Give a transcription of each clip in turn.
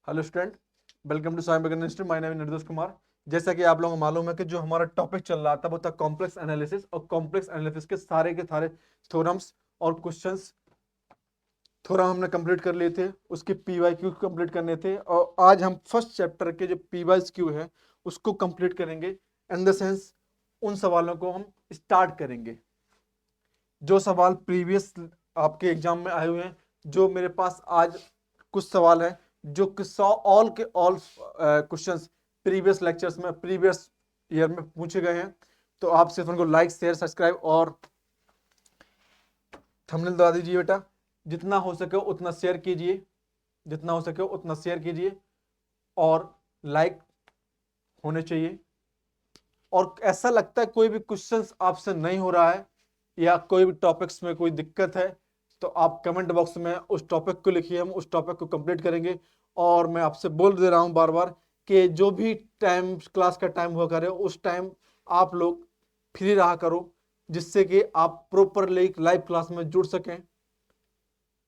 Hello student, welcome to Sai beginner institute. My name is Nirdosh Kumar. जैसा कि आप लोगों को मालूम है कि जो हमारा टॉपिक चल रहा था वो था कॉम्प्लेक्स एनालिसिस, और कॉम्प्लेक्स एनालिसिस के सारे थ्योरम्स और क्वेश्चंस थोड़ा हमने कंप्लीट कर लिए थे। उसके पीवाईक्यू कंप्लीट करने थे, और आज हम फर्स्ट चैप्टर के जो पीवाईक्यू है उसको कंप्लीट करेंगे। इन द सेंस उन सवालों को हम स्टार्ट करेंगे जो सवाल प्रीवियस आपके एग्जाम में आए हुए हैं। जो मेरे पास आज कुछ सवाल है जो कि ऑल के ऑल क्वेश्चंस प्रीवियस लेक्चर्स में, प्रीवियस ईयर में पूछे गए हैं। तो आप सिर्फ उनको लाइक, शेयर, सब्सक्राइब और थंबनेल दबा दीजिए बेटा। जितना हो सके उतना शेयर कीजिए, जितना हो सके उतना शेयर कीजिए, और लाइक होने चाहिए। और ऐसा लगता है कोई भी क्वेश्चंस आपसे नहीं हो रहा है या कोई भी टॉपिक्स में कोई दिक्कत है तो आप कमेंट बॉक्स में उस टॉपिक को लिखिए, हम उस टॉपिक को कंप्लीट करेंगे। और मैं आपसे बोल दे रहा हूं बार बार कि जो भी टाइम क्लास का टाइम हुआ करे उस टाइम आप लोग फ्री रहा करो, जिससे कि आप प्रॉपरली लाइव क्लास में जुड़ सकें।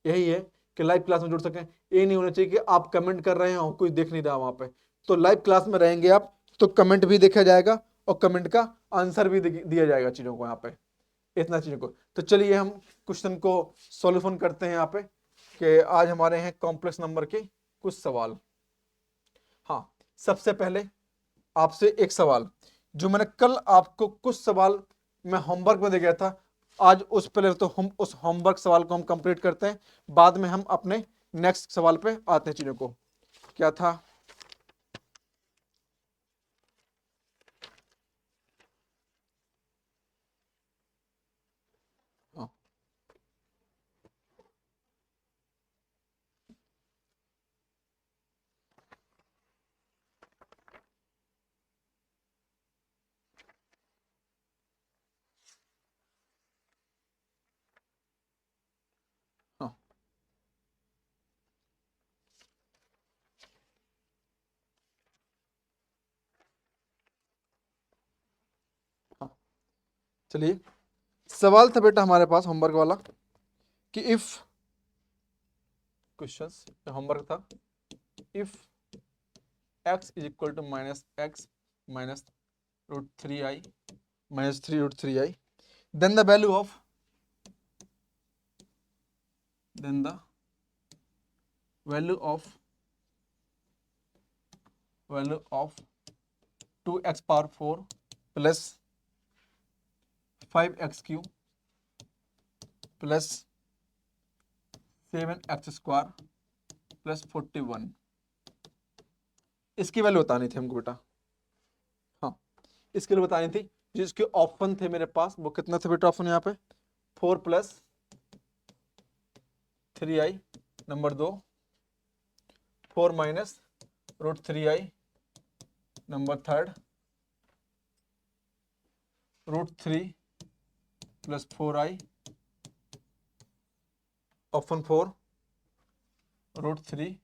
यही है कि लाइव क्लास में जुड़ सकें। ये नहीं होना चाहिए कि आप कमेंट कर रहे हैं और कोई देख नहीं रहा वहां पे। तो लाइव क्लास में रहेंगे आप तो कमेंट भी देखा जाएगा और कमेंट का आंसर भी दिया जाएगा चीजों को यहाँ पे, इतना चीजों को। तो चलिए हम क्वेश्चन को सॉल्यूशन करते हैं यहाँ पे, कि आज हमारे हैं कॉम्प्लेक्स नंबर के कुछ सवाल। हाँ, सबसे पहले आपसे एक सवाल जो मैंने कल आपको कुछ सवाल मैं होमवर्क में दे गया था। आज उस पहले तो हम उस होमवर्क सवाल को हम कंप्लीट करते हैं, बाद में हम अपने नेक्स्ट सवाल पे आते हैं। चीजों को क्या था, हाँ, हाँ, हाँ। चलिए, सवाल था बेटा हमारे पास होमवर्क वाला कि इफ क्वेश्चंस होमवर्क था, if x is equal to minus x minus root three i minus three root three i, then the value of then the value of value of 2x power 4 plus 5x cube plus 7x square plus 41, इसकी value बतानी थी हमको बेटा। हाँ, इसके लिए बतानी थी। जिसके ऑप्शन थे मेरे पास वो कितना थे बेटा ऑप्शन यहाँ पे, 4 plus 3i, number 2 4 minus root 3i, number third root 3 plus 4i, option 4 root 3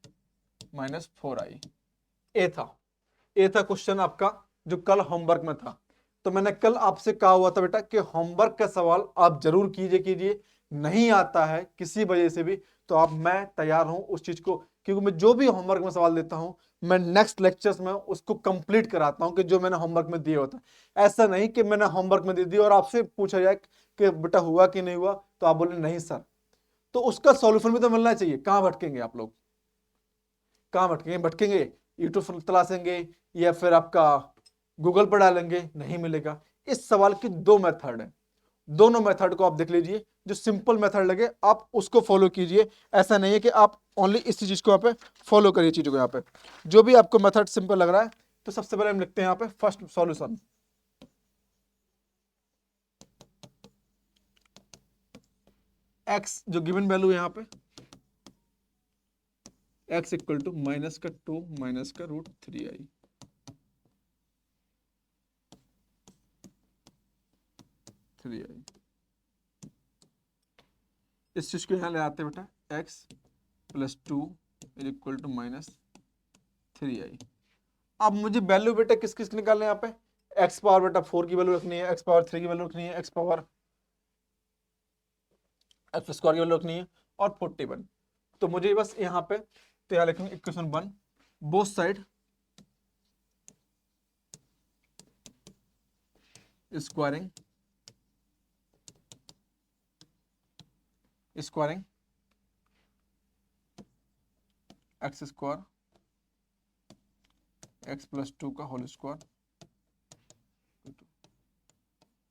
minus 4i। A था, ए था क्वेश्चन आपका जो कल होमवर्क में था। तो मैंने कल आपसे कहा हुआ था बेटा कि होमवर्क का सवाल आप जरूर कीजिए कीजिए। नहीं आता है किसी वजह से भी तो आप, मैं तैयार हूं उस चीज को, क्योंकि मैं जो भी होमवर्क में सवाल देता हूं मैं नेक्स्ट लेक्चर्स में उसको कंप्लीट कराता हूं कि जो मैंने होमवर्क में दिया होता है। ऐसा नहीं कि मैंने होमवर्क में दे दिया और आपसे पूछा जाए कि बेटा हुआ कि नहीं हुआ तो आप बोले नहीं सर। तो उसका सॉल्यूशन भी तो मिलना चाहिए। कहां भटकेंगे आप लोग, कहां भटकेंगे, भटकेंगे यूट्यूब तलाशेंगे या फिर आपका गूगल पर डालेंगे, नहीं मिलेगा। इस सवाल की दो मेथड है, दोनों मेथड को आप देख लीजिए। जो सिंपल मेथड लगे आप उसको फॉलो कीजिए। ऐसा नहीं है कि आप ओनली इसी चीज को यहाँ पे फॉलो करिए। चीजों को यहाँ पे जो भी आपको मेथड सिंपल लग रहा है, तो सबसे पहले हम लिखते हैं यहाँ पे फर्स्ट सॉल्यूशन। एक्स जो गिवन वैल्यू है यहाँ पे, एक्स इक्वल टू माइनस का 2 माइनस का रूट 3i, इस चीज को यहाँ ले आते हैं बेटा, x plus 2 is equal to minus 3i। अब मुझे वैल्यू बेटा किस किस निकालने यहाँ पे, एक्स पावर बेटा 4 की वैल्यू रखनी है, एक्स पावर 3 की वैल्यू रखनी है, एक्स पावर एक्स स्क्वायर की वैल्यू रखनी है, और 41। तो मुझे बस यहाँ पे तो यहाँ लिखेंगे equation 1 both side squaring x square x plus 2 का होल स्क्वायर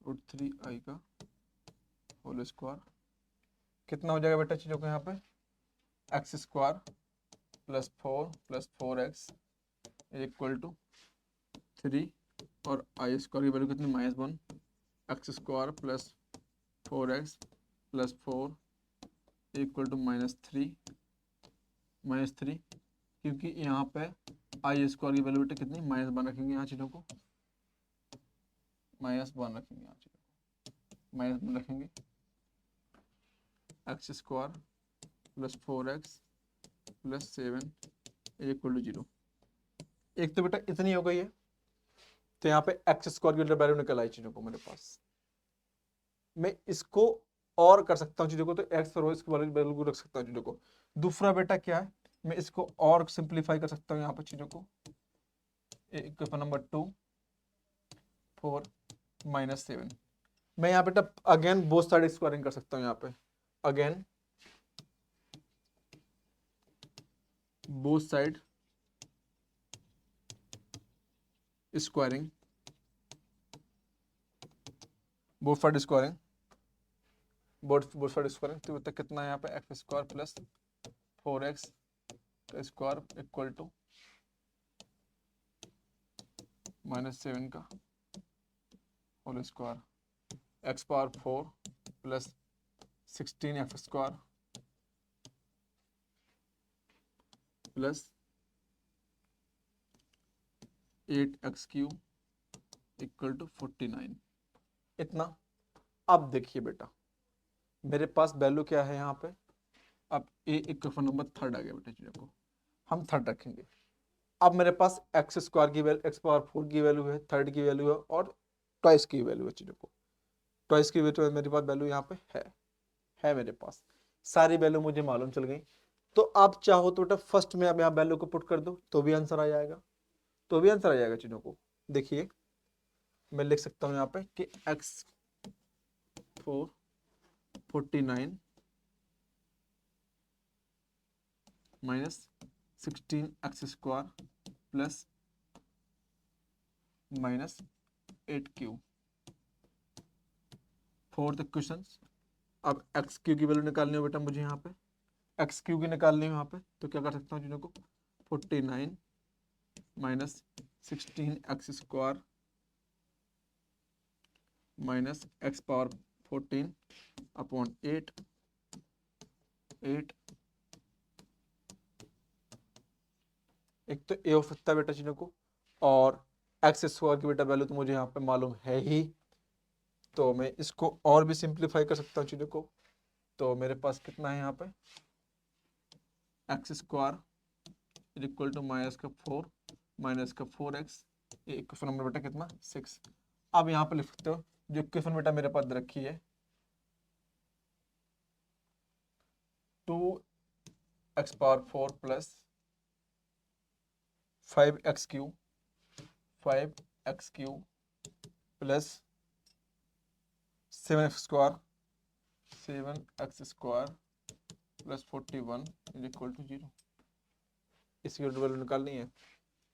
√3i का होल स्क्वायर कितना हो जाएगा बेटा चीजों को यहाँ पे x square plus 4 equal to 3 और आई स्क्वायर की वैल्यू कितनी -1 x square plus 4x plus 4 equal to -3 क्योंकि यहाँ पे आई स्क्वायर की वैल्यू कितनी -1 रखेंगे यहाँ चीज़ों को -1 रखेंगे यहाँ चीज़ों को -1 रखेंगे x square plus 4x plus 7 equal to 0। एक तो बेटा इतनी हो गई है तो यहाँ पे एक्स स्क्वायर की वैल्यू निकल आई चीजों को मेरे पास। मैं इसको और कर सकता हूँ चीजों को तो एक्स और इसकी वैल्यू को रख सकता हूँ चीजों को। दूसरा बेटा क्या है मैं इसको और सिंप्लीफाई कर सकता हूँ यहाँ पे चीजों को इक्वेशन नंबर 2 4 -7 मैं यहाँ बेटा अगेन बोथ साइड स्क्वायरिंग कर सकता हूँ यहाँ पे again both side squaring both side squaring तो तक कितना है यहाँ पे एक्स स्क्वायर प्लस 4x का स्क्वायर इक्वल टू -7 का whole square x power 4 plus 16 x square plus 8x³ equal to 49 इतना। अब देखिए बेटा मेरे पास वैल्यू क्या है यहाँ पे अब इक्वेशन नंबर 3 आ गया बेटा चीजों को हम 3 रखेंगे। अब मेरे पास एक्स स्क्वायर की वैल्यू एक्स पावर 4 की वैल्यू है 3 की वैल्यू है और ट्वाइस की वैल्यू है चीजों को ट्वाइस की वैल्यू मेरे पास वैल्यू यहाँ पे है मेरे पास सारी वैल्यू मुझे मालूम चल गई। तो आप चाहो तो बेटा फर्स्ट में आप यहाँ वैल्यू को पुट कर दो तो भी आंसर आ जाएगा चीजों को। देखिए मैं लिख सकता हूँ यहाँ पे कि x4 49 -16 x square plus -8 fourth question. अब x³ की वैल्यू निकालनी हो बेटा मुझे यहाँ पे x³ की निकालनी हो यहाँ पे तो क्या कर सकता हूँ चीजों को 49 -16 x square minus x power 14 upon 8 एक तो ए हो सकता है बेटा चीजों को और एक्स स्क्वायर की बेटा वैल्यू तो मुझे यहाँ पे मालूम है ही तो मैं इसको और भी सिंप्लीफाई कर सकता हूँ चीजों को। तो मेरे पास कितना है यहाँ पे x square equal to -4 -4x equation number बेटा कितना 6। अब यहाँ पे लिख सकते हो जो इक्वेशन बेटा मेरे पास रखी है 2x power 4 plus 5x³ plus 7x square plus 41 equal to 0 इसकी वैल्यू निकालनी है।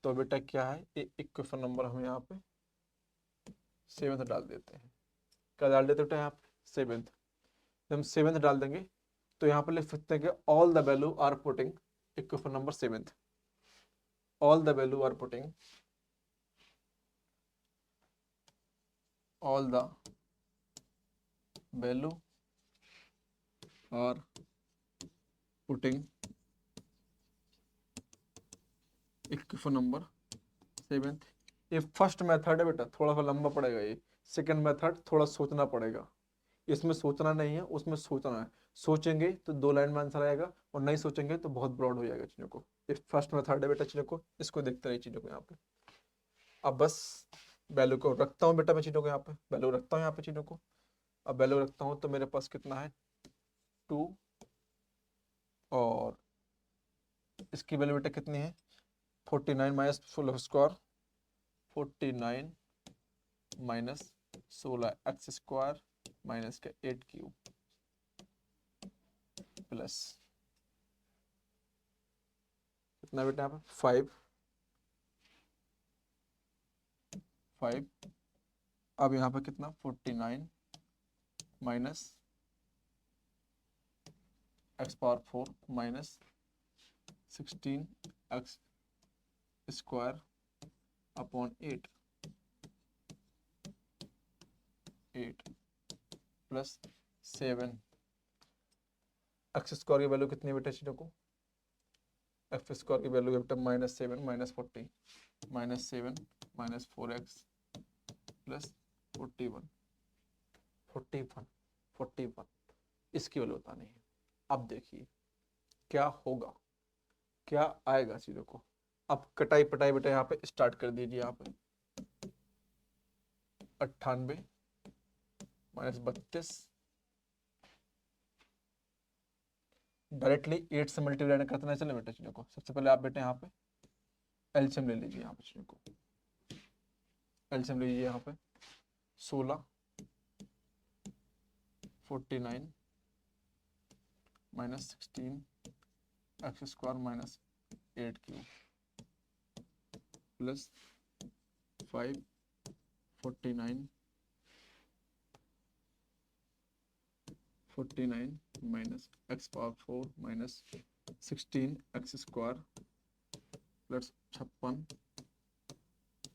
तो बेटा क्या है इक्वेशन नंबर हम यहाँ पे 7th डाल देते हैं। क्या डाल देते बेटा यहाँ पे 7th। जब हम 7th डाल देंगे तो यहाँ पे लिख सकते हैं कि all the value are putting equation number 7th all the value are putting all the value are putting equation number 7th। ये फर्स्ट मेथड है बेटा थोड़ा सा लंबा पड़ेगा ये सेकंड मेथड थोड़ा सोचना पड़ेगा इसमें सोचना नहीं है उसमें सोचना है। सोचेंगे तो 2 लाइन में आंसर आएगा और नहीं सोचेंगे तो बहुत ब्रॉड हो जाएगा चीजों को। ये फर्स्ट मेथड है बेटा चीजों को इसको देखते रहिए चीजों को यहाँ पे। अब बस वैल्यू को रखता हूँ बेटा मैं चीजों को यहाँ पे वैल्यू रखता हूँ यहाँ पे चीजों को। अब वैल्यू रखता हूँ तो मेरे पास कितना है 2 और इसकी वैल्यू बेटा कितनी है 49 minus 16 square, 49 minus 16 x square minus का 8 क्यूब प्लस कितना बेटा यहाँ पे 5। अब यहाँ पे कितना 49 minus x power 4 minus 16 x square upon 8 plus 7। X square की वैल्यू कितनी है बेटा चीज़ों को, एक्स स्क्वायर की वैल्यू बेटा -7 माइनस 40 -7 माइनस 4x प्लस 41 इसकी वैल्यू बतानी है। अब देखिए क्या होगा, क्या आएगा चीज़ों को। अब कटाई पटाई बेटा यहाँ पे स्टार्ट कर दीजिए। यहाँ पे 98 माइनस 32 डायरेक्टली 8 से मल्टीप्लाई करना चले बेटा चीज़ों को। सबसे पहले आप बेटे यहाँ पे एलसीएम ले लीजिए। यहाँ पे चीज़ों को एलसीएम लीजिए। यहाँ पे 16 49 minus 16 x square minus 8 cube plus 5 49 minus x power 4 minus 16 x square plus 56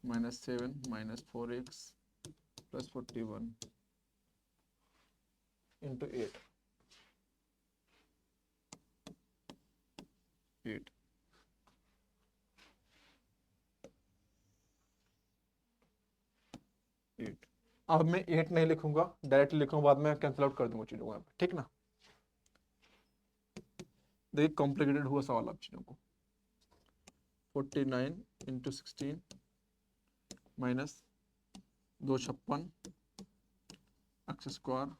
minus 7 minus 4x plus 41 into 8 अब मैं 8 नहीं लिखूंगा, डायरेक्टली लिखूंगा, बाद में कैंसिल आउट कर दूंगा चीजों को, ठीक ना। देखिए कॉम्प्लिकेटेड हुआ सवाल आप चीजों को। 49 इंटू 16 माइनस 256 एक्स स्क्वायर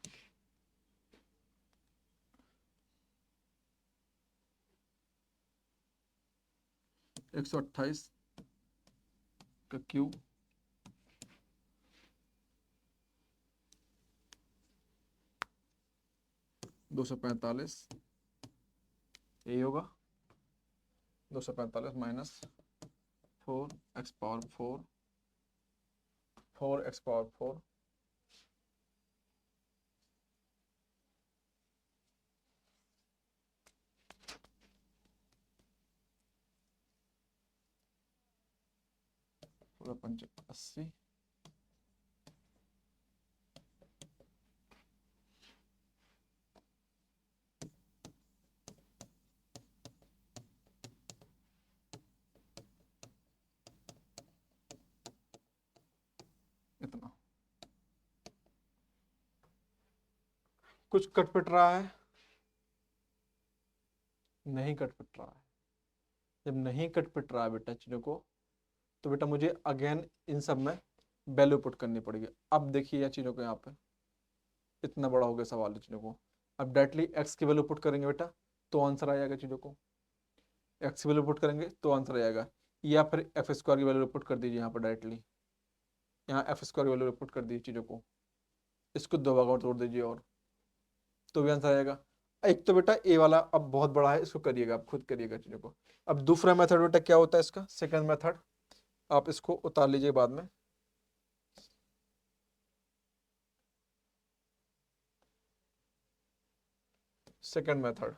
एक 128 का क्यूब दो 245 यही होगा। 245 minus 4x power 4x power 4 पूरा 85 इतना। कुछ कटपिट रहा है? नहीं कटपिट रहा है। जब नहीं कटपिट रहा है बेटा चीजों को, तो बेटा मुझे अगेन इन सब में वैल्यू पुट करनी पड़ेगी। अब देखिए यह चीजों को, यहाँ पे इतना बड़ा हो गया सवाल चीजों को। अब डायरेक्टली एक्स की वैल्यू पुट करेंगे बेटा तो आंसर आ जाएगा चीजों को। एक्स की वैल्यू पुट करेंगे तो आंसर आ जाएगा, या फिर एफ स्क्वायर की वैल्यू पुट कर दीजिए यहाँ पर डायरेक्टली। यहाँ एफ स्क्वायर की वैल्यू पुट कर दीजिए चीजों को, इसको दो भागों में तोड़ दीजिए और तो भी आंसर आएगा। एक तो बेटा ए वाला अब बहुत बड़ा है, इसको करिएगा, आप खुद करिएगा चीजों को। अब दूसरा मेथड बेटा क्या होता है इसका, सेकंड मेथड, आप इसको उतार लीजिए बाद में। सेकंड मेथड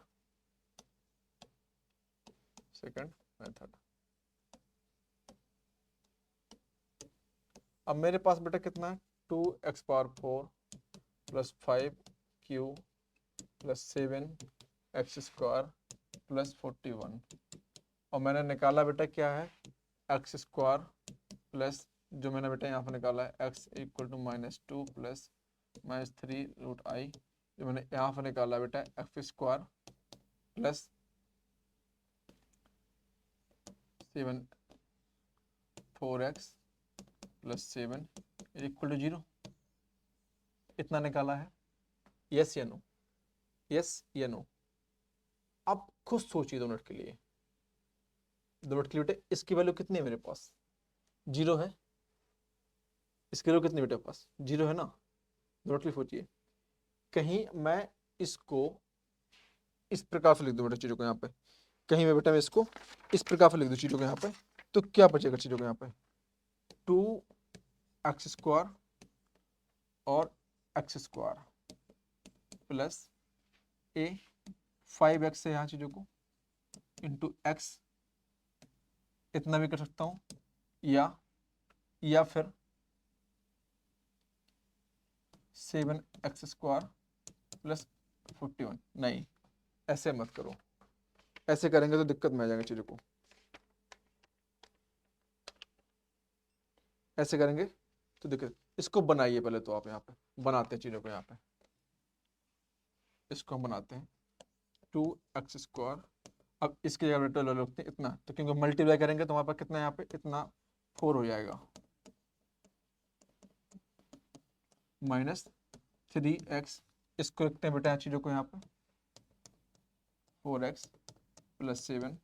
अब मेरे पास बेटा कितना है, 2x power 4 plus 5 Q plus 7 x square plus 41, और मैंने निकाला बेटा क्या है, एक्स स्क्वायर प्लस जो मैंने बेटा यहाँ पर निकाला है x equal to -2 plus -3√i, जो मैंने यहाँ पर निकाला बेटा x square plus 7 4x plus 7 equal to 0, इतना निकाला है। यस या नो, यस या नो। अब खुद सोचिए 2 मिनट के लिए, दो मिनट के लिए बेटे इसकी वैल्यू कितनी है मेरे पास, 0 है। इसकी वैल्यू कितनी बेटे पास, 0 है ना। दो मिनट के लिए सोचिए, कहीं मैं इसको इस प्रकार से लिख दूं बेटा चीजों को यहाँ पे, कहीं मैं बेटा मैं इसको इस प्रकार से लिख दूं चीजों को यहाँ पे, तो क्या बचेगा चीजों को यहाँ पे, 2x² और x² प्लस a 5x है यहाँ चीजों को इंटू x, इतना भी कर सकता हूं, या फिर 7x² प्लस 51। नहीं, ऐसे मत करो, ऐसे करेंगे तो दिक्कत में आ जाएगा चीजों को, ऐसे करेंगे तो दिक्कत। इसको बनाइए पहले तो आप, यहाँ पे बनाते हैं चीजों को, यहाँ पे इसको हम बनाते हैं 2x²। अब इसकी जगह बेटा लिखते हैं इतना, तो क्योंकि मल्टीप्लाई करेंगे तो हमारे पास कितना है यहाँ पे, इतना 4 हो जाएगा, माइनस 3x, इसको लिखते हैं बेटा चीजों को यहाँ पे 4x प्लस 7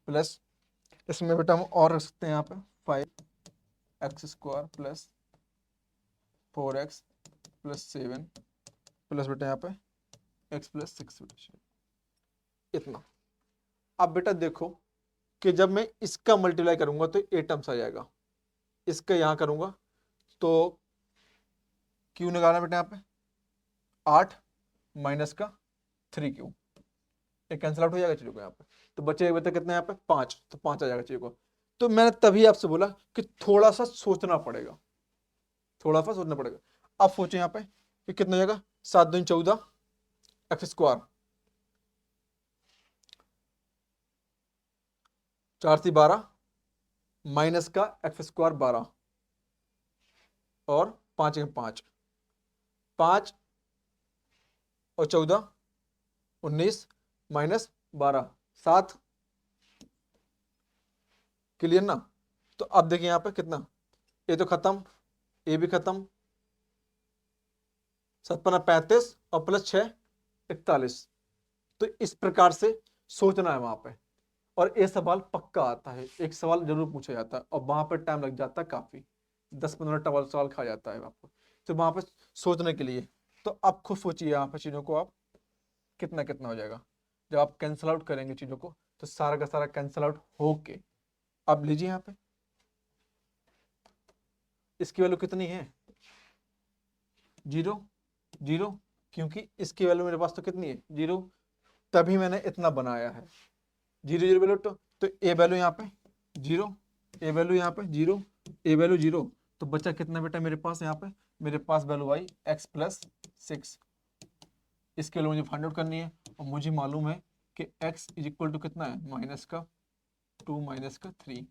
प्लस, इसमें बेटा हम और रख सकते हैं यहाँ पे 5x² plus 4x plus 7 plus बेटा यहाँ पे x प्लस 6 बेटा, इतना। अब बेटा देखो कि जब मैं इसका मल्टीप्लाई करूंगा तो 8 टर्म्स आ जाएगा, इसका यहां करूंगा तो क्यू निकालना बेटा यहाँ पे 8 माइनस का 3q, ये कैंसिल आउट हो जाएगा चीजों को यहाँ पे, तो बचे बेटा कितने यहाँ पे 5, तो 5 आ जाएगा चीजों को। तो मैंने तभी आपसे बोला कि थोड़ा सा सोचना पड़ेगा, थोड़ा सा सोचना पड़ेगा। अब सोचे यहाँ पे कि कितना हो जाएगा, 7 दूनी 14 x², 4 × 12 माइनस का x² 12 और 5 × 5, 5 और 14 19 माइनस 12 7, क्लियर ना। तो अब देखिए यहाँ पे कितना, ये तो खत्म, ये भी खत्म, 7 × 35 और प्लस 6 41। तो इस प्रकार से सोचना है वहां पे, और ये सवाल पक्का आता है, एक सवाल जरूर पूछा जाता है और वहां पर टाइम लग जाता है काफी, 10-15 सवाल खा जाता है आपको, तो वहां पे सोचने के लिए। तो आप खुद सोचिए यहाँ पे चीजों को, आप कितना कितना हो जाएगा जब आप कैंसिल आउट करेंगे चीजों को, तो सारा का सारा कैंसिल आउट होके अब लीजिए यहाँ पे इसकी वैल्यू कितनी है, 0 0, क्योंकि इसकी वैल्यू मेरे पास तो कितनी है 0, तभी मैंने इतना बनाया है 0 0 वैल्यू। तो ए वैल्यू यहाँ पे 0, ए वैल्यू यहाँ पे 0, ए वैल्यू 0, तो बचा कितना बेटा मेरे पास, यहाँ पे मेरे पास वैल्यू आई x प्लस 6, इसके वैल्यू मुझे फाइंड आउट करनी है, और मुझे मालूम है कि x इज इक्वल टू कितना है, माइनस का 2 माइनस का 3,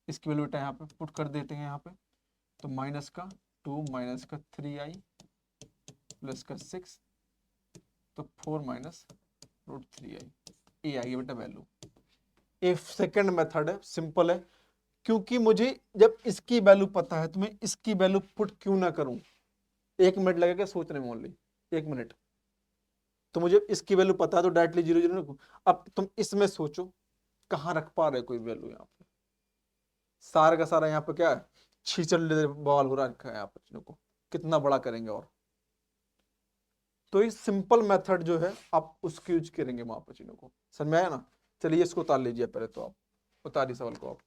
इसकी वैल्यू बेटा यहाँ पे पुट कर देते हैं यहाँ पे, तो माइनस का 2 माइनस का 3 आई प्लस का 6, तो 4 माइनस रूट 3 आई, ये आई बेटा वैल्यू। एक सेकंड मेथड है, सिंपल है, क्योंकि मुझे जब इसकी वैल्यू पता है तो मैं इसकी वैल्यू पुट क्यों ना करूं, 1 मिनट लगेगा सोचने में, ओनली 1 मिनट। तो मुझे इसकी वैल्यू पता है तो डायरेक्टली 0 0 रखूं। अब तुम इसमें सोचो कहां रख पा रहे कोई वैल्यू, यहाँ पे सारा का सारा यहाँ पे क्या है, छीचड़ बवाल हो रखा है यहाँ पे चीजों को, कितना बड़ा करेंगे। और तो ये सिंपल मेथड जो है आप उसकी यूज करेंगे वहां पर चीजों को, समझ में आया ना। चलिए इसको उतार लीजिए पहले, तो आप उतारिए सवाल को आप।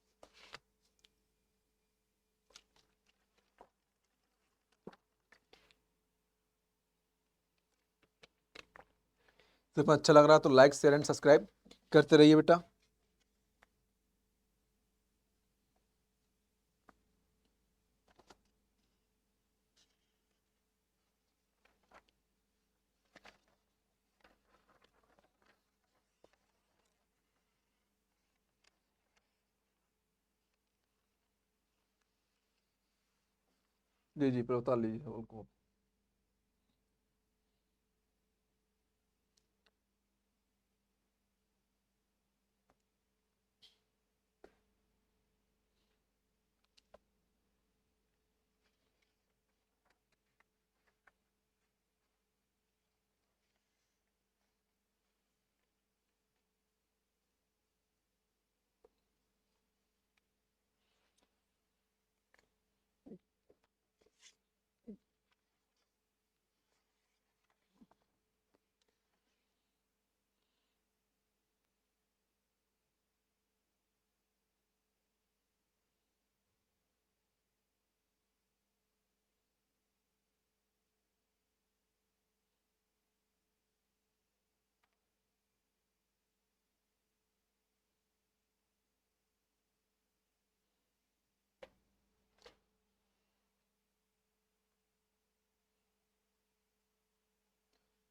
सिर्फ अच्छा लग रहा है तो लाइक शेयर एंड सब्सक्राइब करते रहिए बेटा। जी जी, पर उतार लीजिए सवाल को।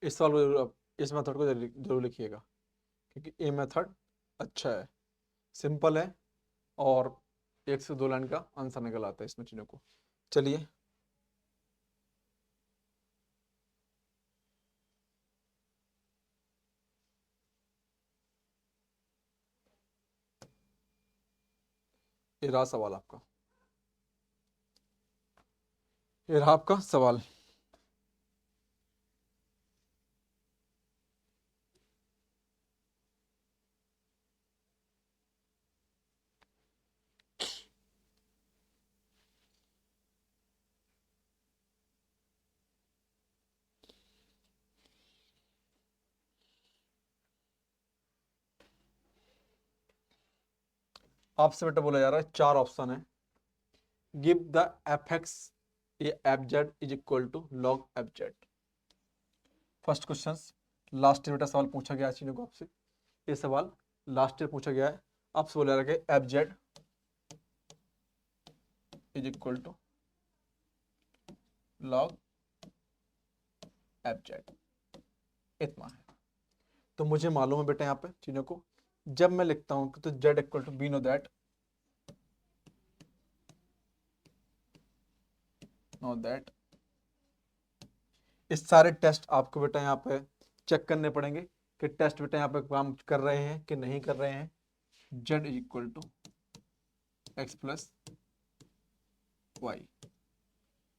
इस सवाल को जरूर, इस मेथड को जरूर लिखिएगा, क्योंकि ये मेथड अच्छा है, सिंपल है, और 1 से 2 लाइन का आंसर निकल आता है इसमें चीज़ों को। चलिए ये रहा सवाल आपका, ये रहा आपका सवाल। आपसे बेटा बोला जा रहा है 4 ऑप्शन है, give the f x a f z is equal to log f z. First question, last year बेटा सवाल पूछा गया है चीजों को आपसे, ये सवाल लास्ट ईयर पूछा गया है, आपसे बोला जा रहा है f z is equal to log f z, इतना है। तो मुझे मालूम है बेटा यहाँ पे चीजों को, जब मैं लिखता हूं तो z equal to be know that इस सारे टेस्ट आपको बेटा यहाँ पे चेक करने पड़ेंगे कि टेस्ट बेटा यहाँ पे काम कर रहे हैं कि नहीं कर रहे हैं। Z is equal to x plus y,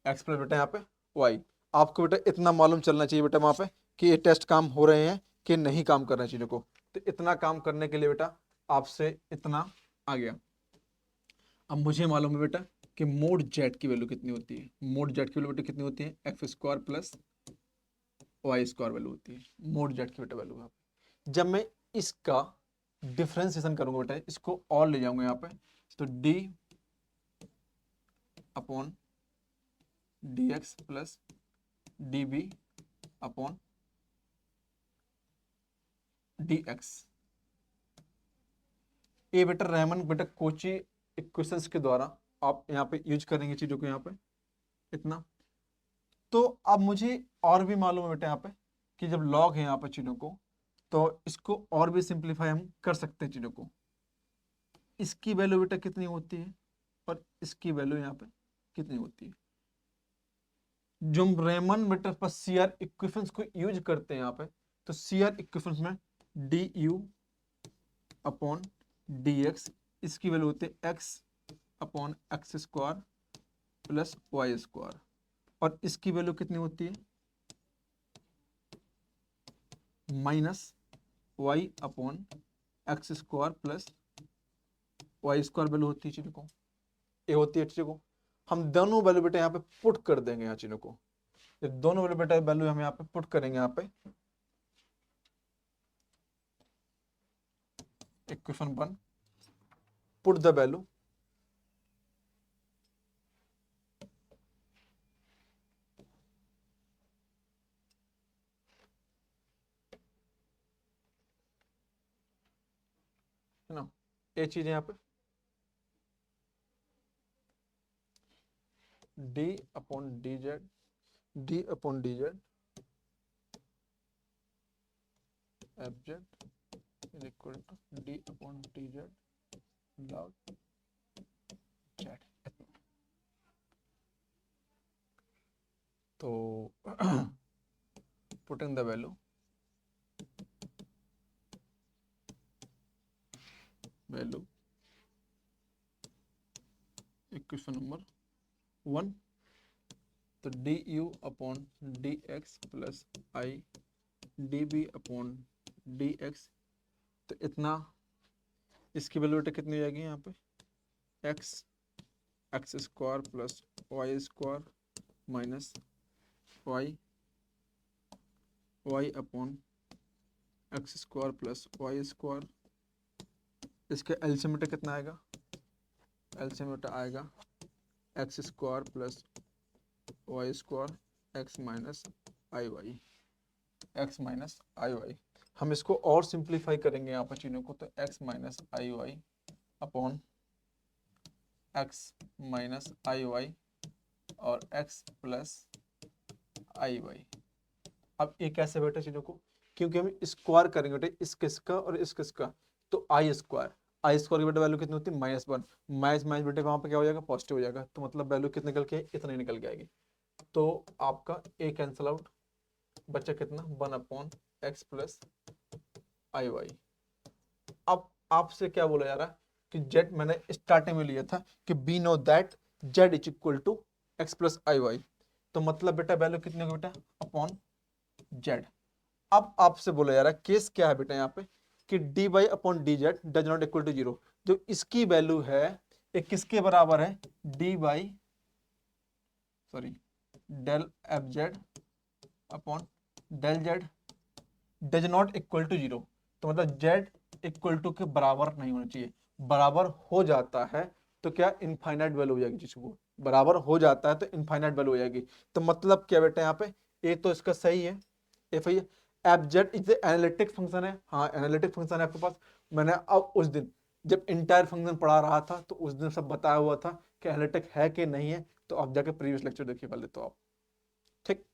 x plus बेटा यहाँ पे वाई। आपको बेटा इतना मालूम चलना चाहिए बेटा वहां पे कि ये टेस्ट काम हो रहे हैं कि नहीं काम कर रहे हैं चीजों को। तो इतना काम करने के लिए बेटा आपसे इतना आ गया। अब मुझे मालूम है बेटा कि मोड जेड की वैल्यू कितनी होती है, मोड जेड की वैल्यू बेटा कितनी होती है, x square plus y square value होती है मोड जेड की बेटा वैल्यू यहाँ पे। जब मैं इसका डिफ्रेंसिएशन करूंगा बेटा, इसको और ले जाऊंगा यहाँ पे, तो d upon d x plus d B upon d x, ये बेटा रेमन बेटा कोची इक्वेशंस के द्वारा आप यहाँ पे यूज करेंगे चीजों को यहाँ पे इतना। तो अब मुझे और भी मालूम है बेटा यहाँ पे कि जब लॉग है यहाँ पे चीजों को, तो इसको और भी सिंप्लीफाई हम कर सकते हैं चीजों को। इसकी वैल्यू बेटा कितनी होती है और इसकी वैल्यू यहाँ पे कितनी होती है। जो हम रेमन बेटा पर सीआर इक्वेशंस को यूज करते हैं यहाँ पे, तो सीआर इक्वेशंस में d u upon d x, इसकी वैल्यू होती है x upon x square plus y square, और इसकी वैल्यू कितनी होती है minus y upon x square plus y square value होती है चीजों को, ये होती है चीजों को। हम दोनों वैल्यू बेटा यहाँ पे पुट कर देंगे यहाँ चीजों को, ये दोनों वैल्यू बेटा वैल्यू हम यहाँ पे पुट करेंगे यहाँ पे इक्वेशन 1, पुट द वैल्यू है ना, ये चीज यहाँ पे d upon d z, d upon d z f z is equal to d upon d z log z. तो putting the value equation number 1, तो d u upon d x plus i d B upon d x, तो इतना, इसकी value बेटा कितनी हो जाएगी यहाँ पे x x square plus y square minus y y upon x square plus y square, इसका एलसीएम बेटा कितना आएगा, एलसीएम बेटा आएगा x square plus y square x minus i y, x minus i y. हम इसको और सिंप्लीफाई करेंगे यहाँ पर चीज़ों को, तो x minus i Y upon x minus i Y और एक्स प्लस आई वाई। अब ये कैसे बेटा चीजों को, क्योंकि हम स्क्वायर करेंगे बेटा इस किसका और इस किसका, तो आई स्क्वायर की बेटा वैल्यू कितनी होती है -1, माइनस माइनस बेटे वहां पे क्या हो जाएगा पॉजिटिव हो जाएगा, तो मतलब वैल्यू कितनी निकल के इतनी निकल के आएगी। तो आपका ए कैंसिल आउट, बच्चा कितना 1/x प्लस आई वाई। अब आपसे क्या बोला जा रहा है कि जेड मैंने स्टार्टिंग में लिया था कि be know that z is equal to x plus i y, तो मतलब बेटा वैल्यू कितनी होगी बेटा अपॉन जेड। अब आपसे बोला जा रहा है केस क्या है बेटा यहाँ पे कि d y upon d z does not equal to 0, जो इसकी वैल्यू है ये किसके बराबर है, d y sorry del f z upon del z does not equal to 0, तो मतलब जेड इक्वल टू के बराबर नहीं होना चाहिए, बराबर हो जाता है तो क्या इनफाइनाइट वैल्यू हो जाएगी, जिसको बराबर हो जाता है तो इनफाइनाइट वैल्यू हो जाएगी। तो मतलब क्या बेटा यहाँ पे ए तो इसका सही है, F I F z is analytic function है, हाँ एनालिटिक फंक्शन है आपके पास। मैंने अब उस दिन जब इंटायर फंक्शन पढ़ा रहा था तो उस दिन सब बताया हुआ था कि एनालिटिक है कि नहीं है, तो आप जाके प्रीवियस लेक्चर देखिए पहले तो आप, ठीक।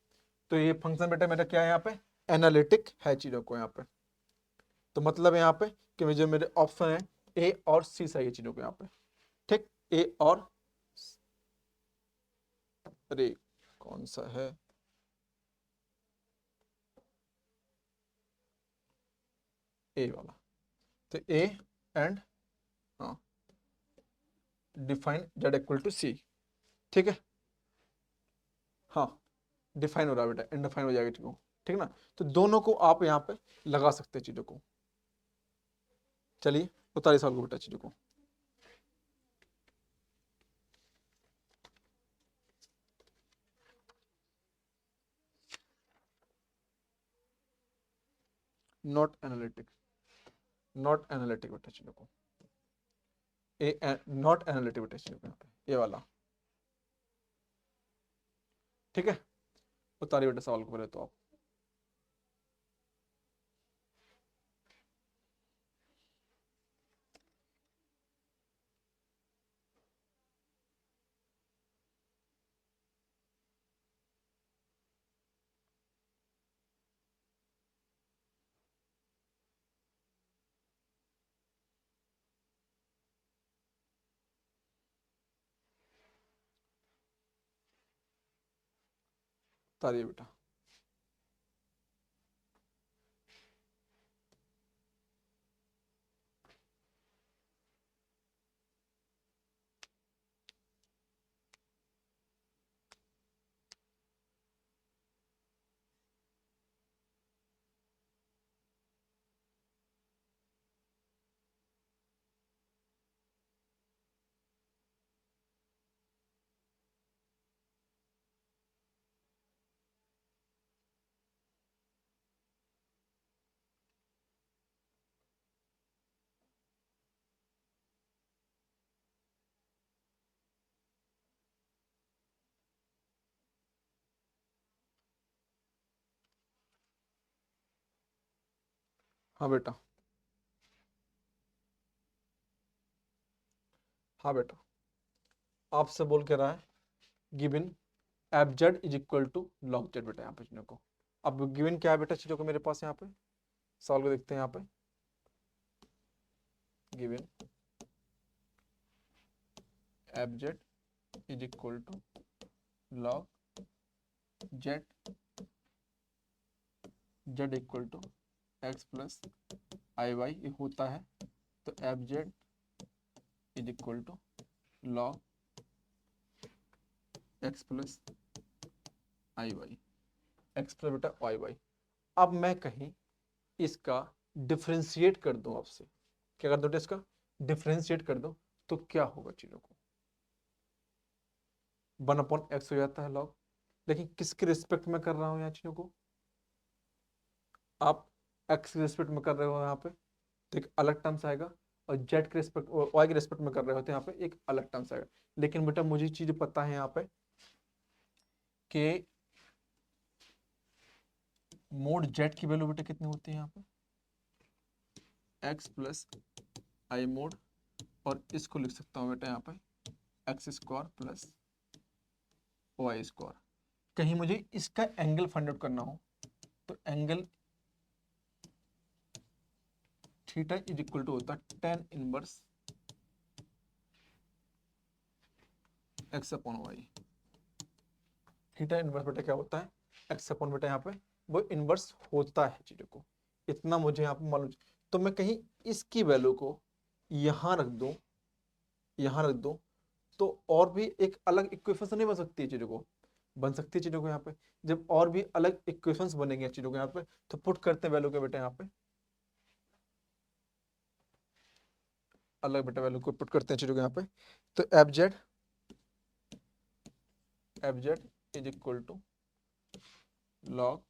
तो ये फंक्शन बेटा मेरा क्या है यहाँ पे एनालिटिक है चीजों को यहाँ पे, तो मतलब यहाँ पे कि जो मेरे ऑप्शन है ए और सी सही है चीजों को यहाँ पे, ठीक। ए और अरे कौन सा है ए वाला, तो ए एंड हाँ डिफाइन जेड इक्वल टू सी, ठीक है। हाँ डिफाइन हो रहा है बेटा, इनडिफाइन हो जाएगा चीजों, ठीक ना। तो दोनों को आप यहाँ पे लगा सकते हैं चीजों को। चलिए उतारिए सवाल को बेटा चीजों को। नॉट एनालिटिक, नॉट एनालिटिक बेटा चीजों को, ए नॉट एनालिटिक बेटा चीजों को यहाँ पे, ये वाला, ठीक है। उतारिए बेटा सवाल को पहले तो आप। उतारिए बेटा। हाँ बेटा, हाँ बेटा आपसे बोल के रहा है given f z is equal to log z बेटा यहाँ पे चीजों को। अब गिवन क्या है बेटा चीजों को मेरे पास यहाँ पे, सवाल को देखते हैं यहाँ पे। Given f z is equal to log z, z equal to x plus i y ये होता है, तो f z is equal to log x plus i y, x plus बेटा वाई वाई। अब मैं कहीं इसका डिफ्रेंशिएट कर दूं आपसे, क्या कर दो इसका डिफ्रेंशिएट कर दो, तो क्या होगा चीजों को 1/x हो जाता है लॉग, लेकिन किसके रिस्पेक्ट में कर रहा हूं यहाँ चीजों को, आप x के रिस्पेक्ट में कर रहे हो यहाँ पे तो एक अलग टर्म्स आएगा, और z के रिस्पेक्ट और y के रिस्पेक्ट में कर रहे होते हैं यहाँ पे एक अलग टर्म्स आएगा। लेकिन बेटा मुझे चीज पता है यहाँ पे कि मोड z की वैल्यू बेटा कितनी होती है यहाँ पे x प्लस आई मोड, और इसको लिख सकता हूँ बेटा यहाँ पे x square plus y square. कहीं मुझे इसका एंगल फाइंड आउट करना हो तो angle theta is equal to होता है tan inverse x upon y. Theta inverse बेटा क्या होता है, x अपॉन बेटा यहाँ पे वो इनवर्स होता है चीजों को, इतना मुझे यहाँ पे मालूम। तो मैं कहीं इसकी वैल्यू को यहाँ रख दूं, यहाँ रख दूं, तो और भी एक अलग इक्वेशन नहीं बन सकती है चीजों को, बन सकती है चीजों को यहाँ पे। जब और भी अलग इक्वेशंस बनेंगे चीजों को यहाँ पे, तो पुट करते हैं वैल्यू के बेटा यहाँ पे, अलग बेटा वैल्यू को पुट करते हैं चीजों को यहाँ पे। तो f z is equal to log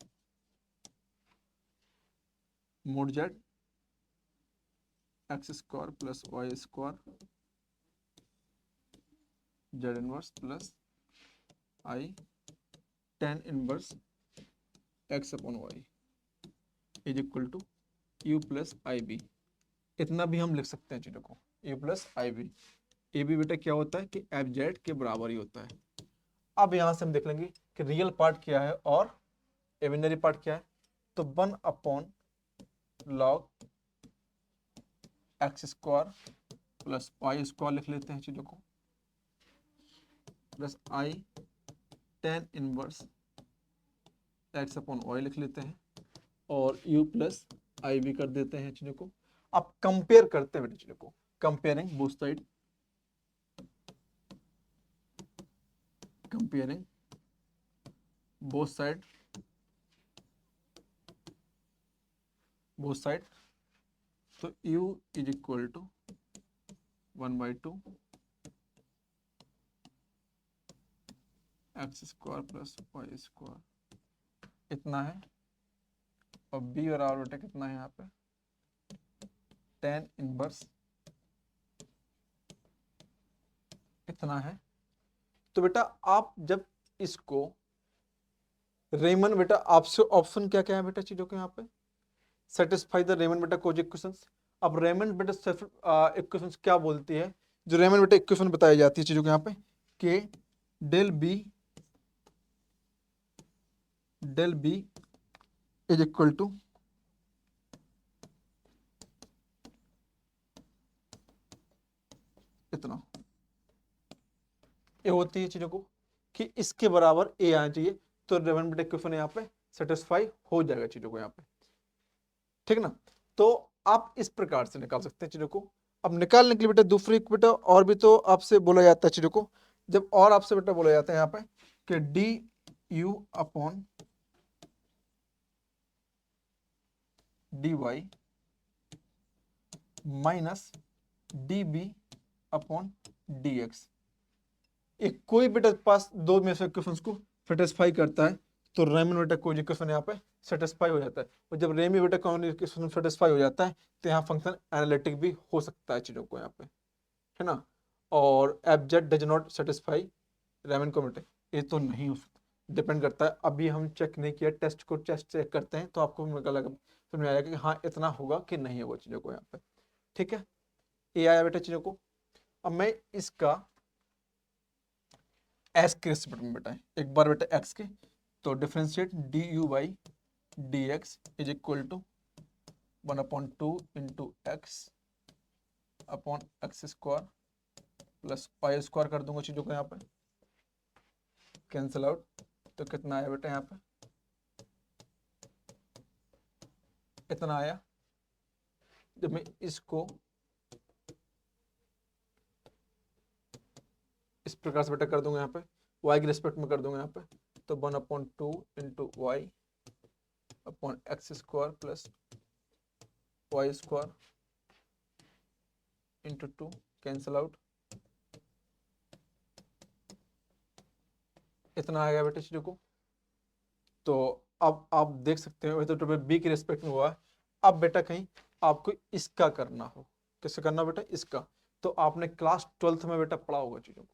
mod z x square plus y square z inverse plus i tan inverse x upon y is equal to u plus i b. इतना भी हम लिख सकते हैं चीजों को, u plus i b. A b बेटा क्या होता है कि एफ जेड के बराबर ही होता है। अब यहां से हम देख लेंगे कि रियल पार्ट क्या है और इमेजिनरी पार्ट क्या है। तो 1 upon log x square plus y square लिख लेते हैं चीजों को, plus i tan inverse x upon y लिख लेते हैं, और u प्लस आई भी कर देते हैं चीजों को। अब कंपेयर करते हैं बेटा चीजों को, comparing both side, comparing both side, both side. तो u is equal to 1/2 x square plus y square इतना है, और b बराबर बेटा कितना है यहाँ पे tan इनवर्स इतना है। तो बेटा आप जब इसको रेमन बेटा आपसे ऑप्शन क्या क्या है बेटा चीजों के यहाँ पे, सेटिस्फाई द रेमन बेटा कोज इक्वेशंस। अब रेमन बेटा इक्वेशंस क्या बोलती है, जो रेमन बेटा इक्वेशन बताई जाती है चीजों के यहाँ पे, के del b is equal to इतना, ये होती है चीजों को कि इसके बराबर ए आना चाहिए, तो रेमन बेटा इक्वेशन यहाँ पे सेटिस्फाई हो जाएगा चीजों को यहाँ पे, ठीक ना। तो आप इस प्रकार से निकाल सकते हैं चीजों को। अब निकालने के लिए बेटा दूसरी बेटा और भी तो आपसे बोला जाता है चीजों को, जब और आपसे बेटा बोला जाता है यहाँ पे कि d u upon d y minus d B upon d x, एक कोई बेटा पास दो में से इक्वेशंस को सेटिस्फाई करता है, तो रेमन बेटा कोई इक्वेशन यहाँ पे सेटिस्फाई हो जाता है। और जब रेमी बेटा कोई इक्वेशन सेटिस्फाई हो जाता है, तो यहाँ फंक्शन एनालिटिक भी हो सकता है चीजों को यहाँ पे, है ना। और f z does not satisfy Riemann को बेटा, ये तो नहीं हो सकता, डिपेंड करता है। अभी हम चेक नहीं किया, टेस्ट चेक करते हैं तो आपको समझ में आएगा कि हाँ इतना होगा कि नहीं होगा चीजों को यहाँ पे, ठीक है। ये आया बेटा चीजों को। अब मैं इसका एक्स के रिस्पेक्ट में बेटा एक बार बेटा एक्स के, तो differentiate d u by d x is equal to 1/2 into x upon x square plus y square कर दूंगा चीजों को यहाँ पे, कैंसिल आउट। तो कितना आया बेटा यहाँ पे, इतना आया। जब मैं इसको इस प्रकार से बेटा कर दूंगा यहाँ पे, y के रिस्पेक्ट में कर दूंगा यहाँ पे, तो 1/2 into y upon x square plus y square into 2 cancel out, इतना आ गया बेटा चीजों को। तो अब आप देख सकते हो तो बी के रिस्पेक्ट में हुआ है। अब बेटा कहीं आपको इसका करना हो, किससे करना बेटा, इसका। तो आपने क्लास 12th में बेटा पढ़ा होगा चीजों को,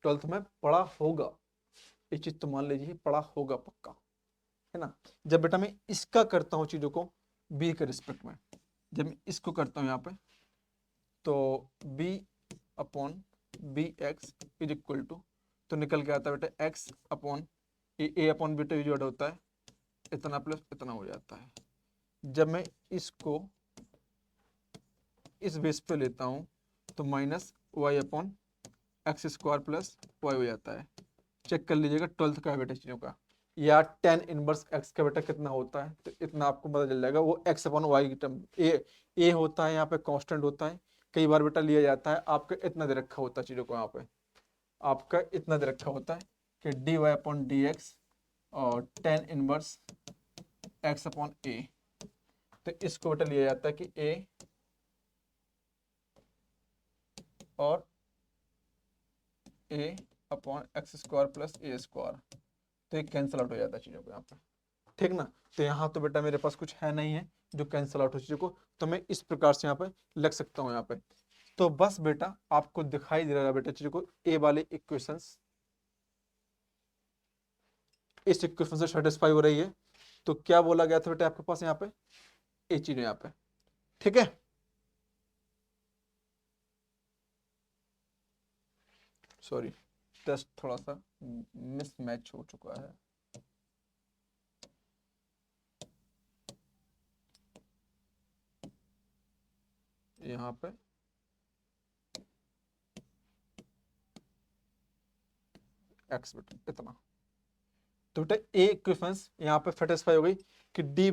12th में पढ़ा होगा, ये चीज तो मान लीजिए पढ़ा होगा पक्का, है ना। जब बेटा मैं इसका करता हूँ चीजों को बी के रिस्पेक्ट में, जब मैं इसको करता हूँ यहाँ पे, तो b upon b x is equal to, तो निकल के आता है बेटा एक्स अपॉन ए अपॉन बेटा यूज होता है इतना प्लस इतना हो जाता है। जब मैं इसको इस बेस पे लेता हूं तो minus y upon x square plus y हो जाता है। चेक कर लीजिएगा 12th का बेटा चीजों का, या टेन इनवर्स एक्स का बेटा कितना होता है, तो इतना आपको पता चल जाएगा। वो एक्स अपॉन वाई की टर्म ए होता है, यहाँ पे कांस्टेंट होता है। कई बार बेटा लिया जाता है, आपका इतना दे रखा होता है चीजों को, यहाँ पे आपका इतना दे रखा होता है कि d y upon d x और tan inverse x upon a. तो इसको बेटा लिया जाता है कि ए और a upon x square plus a square, तो ये कैंसिल आउट हो जाता है चीज़ों को यहाँ पे, ठीक ना। तो यहाँ तो बेटा मेरे पास कुछ है नहीं है जो कैंसिल आउट हो चीज़ों को, तो मैं इस प्रकार से यहाँ पे लिख सकता हूँ यहाँ पे। तो बस बेटा आपको दिखाई दे रहा है बेटा चीज़ों को, ए वाले इक्वेशंस इस इक्वेशन से सेटिस्फाई हो रही है। तो क्या बोला गया था बेटा आपके पास यहाँ पे, ए चीज़ यहाँ पे, ठीक है। सॉरी, टेस्ट थोड़ा सा मिसमैच हो चुका है। यहाँ पे एक्स बेटा इतना, तो बेटा ए इक्वेशंस यहाँ पे सेटिस्फाई हो गई कि d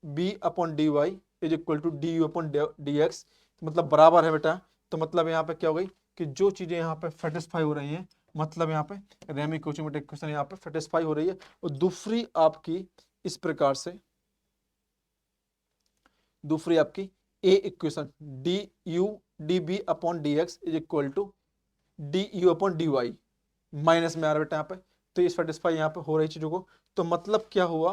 B upon d y is equal to d u upon d x, मतलब बराबर है बेटा। तो मतलब यहाँ पे क्या हो गई कि जो चीजें यहाँ पे सेटिस्फाई हो रही हैं, मतलब यहाँ पे रेमिकोचिमेट्रिक इक्वेशन यहाँ पे सेटिस्फाई हो रही है। और दूसरी आपकी इस प्रकार से, दूसरी आपकी a equation d u d B upon d x is equal to d u upon d y minus में आ रहा बेटा यहाँ पे। तो ये सेटिस्फाई यहाँ पे हो रही चीजों को, तो मतलब क्या हुआ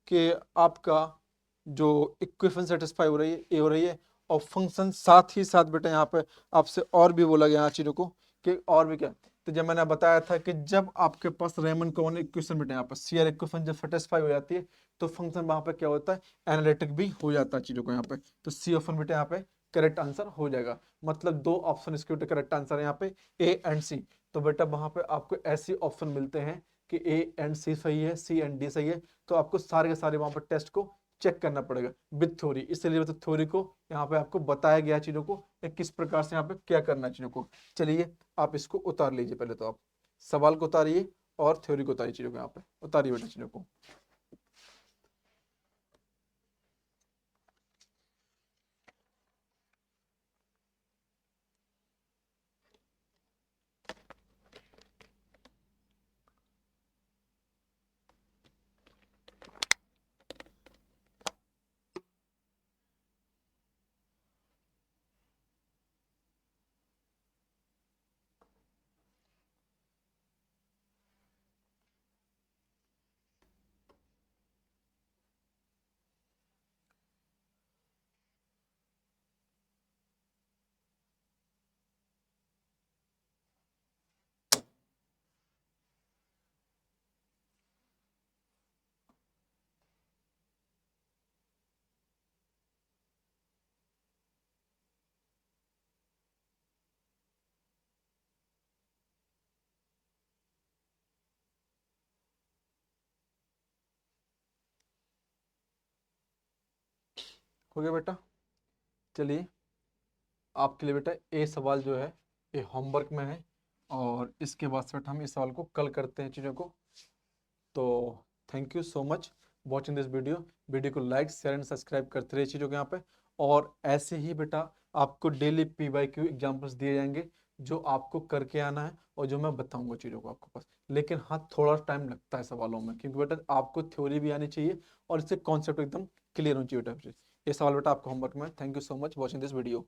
कि आपका जो इक्वेशन सेटिस्फाई हो रही है, ए हो रही है, और फंक्शन साथ ही साथ बेटा यहाँ पे आपसे और भी बोला गया चीजों को कि और भी क्या। तो जब मैंने बताया था कि जब आपके पास रेमन कॉमन इक्वेशन बेटा यहाँ पर सीआर इक्वेशन जब सेटिस्फाई हो जाती है, तो फंक्शन वहां पे क्या होता है, एनालिटिक भी हो जाता है चीजों को यहाँ पे। तो सी ऑप्शन बेटा यहाँ पे करेक्ट आंसर हो जाएगा। मतलब दो ऑप्शन इसके बेटा करेक्ट आंसर है यहाँ पे, ए एंड सी। तो बेटा वहां पे आपको ऐसे ऑप्शन मिलते हैं कि ए एंड सी सही है, सी एंड डी सही है, तो आपको सारे के सारे वहां पर टेस्ट को चेक करना पड़ेगा विद थ्योरी। इसलिए मतलब थ्योरी को यहाँ पे आपको बताया गया चीजों को किस प्रकार से यहाँ पे क्या करना है चीजों को। चलिए आप इसको उतार लीजिए, पहले तो आप सवाल को उतारिए और थ्योरी को उतारिए, चीजों को यहाँ पे उतारिए बेटा चीजों को। हो गया बेटा। चलिए आपके लिए बेटा ए सवाल जो है ये होमवर्क में है, और इसके बाद से बेटा हम इस सवाल को कल करते हैं चीज़ों को। तो thank you so much watching this video. Video को लाइक शेयर एंड सब्सक्राइब करते रहिए चीज़ों के यहाँ पे। और ऐसे ही बेटा आपको डेली PYQ एग्जाम्पल्स दिए जाएंगे जो आपको करके आना है, और जो मैं बताऊंगा चीज़ों को आपको पास। लेकिन हाँ थोड़ा टाइम लगता है सवालों में, क्योंकि बेटा आपको थ्योरी भी आनी चाहिए और इससे कॉन्सेप्ट एकदम क्लियर होनी चाहिए बेटा। ये सवाल बेटा आपको होमवर्क में। Thank you so much watching this video.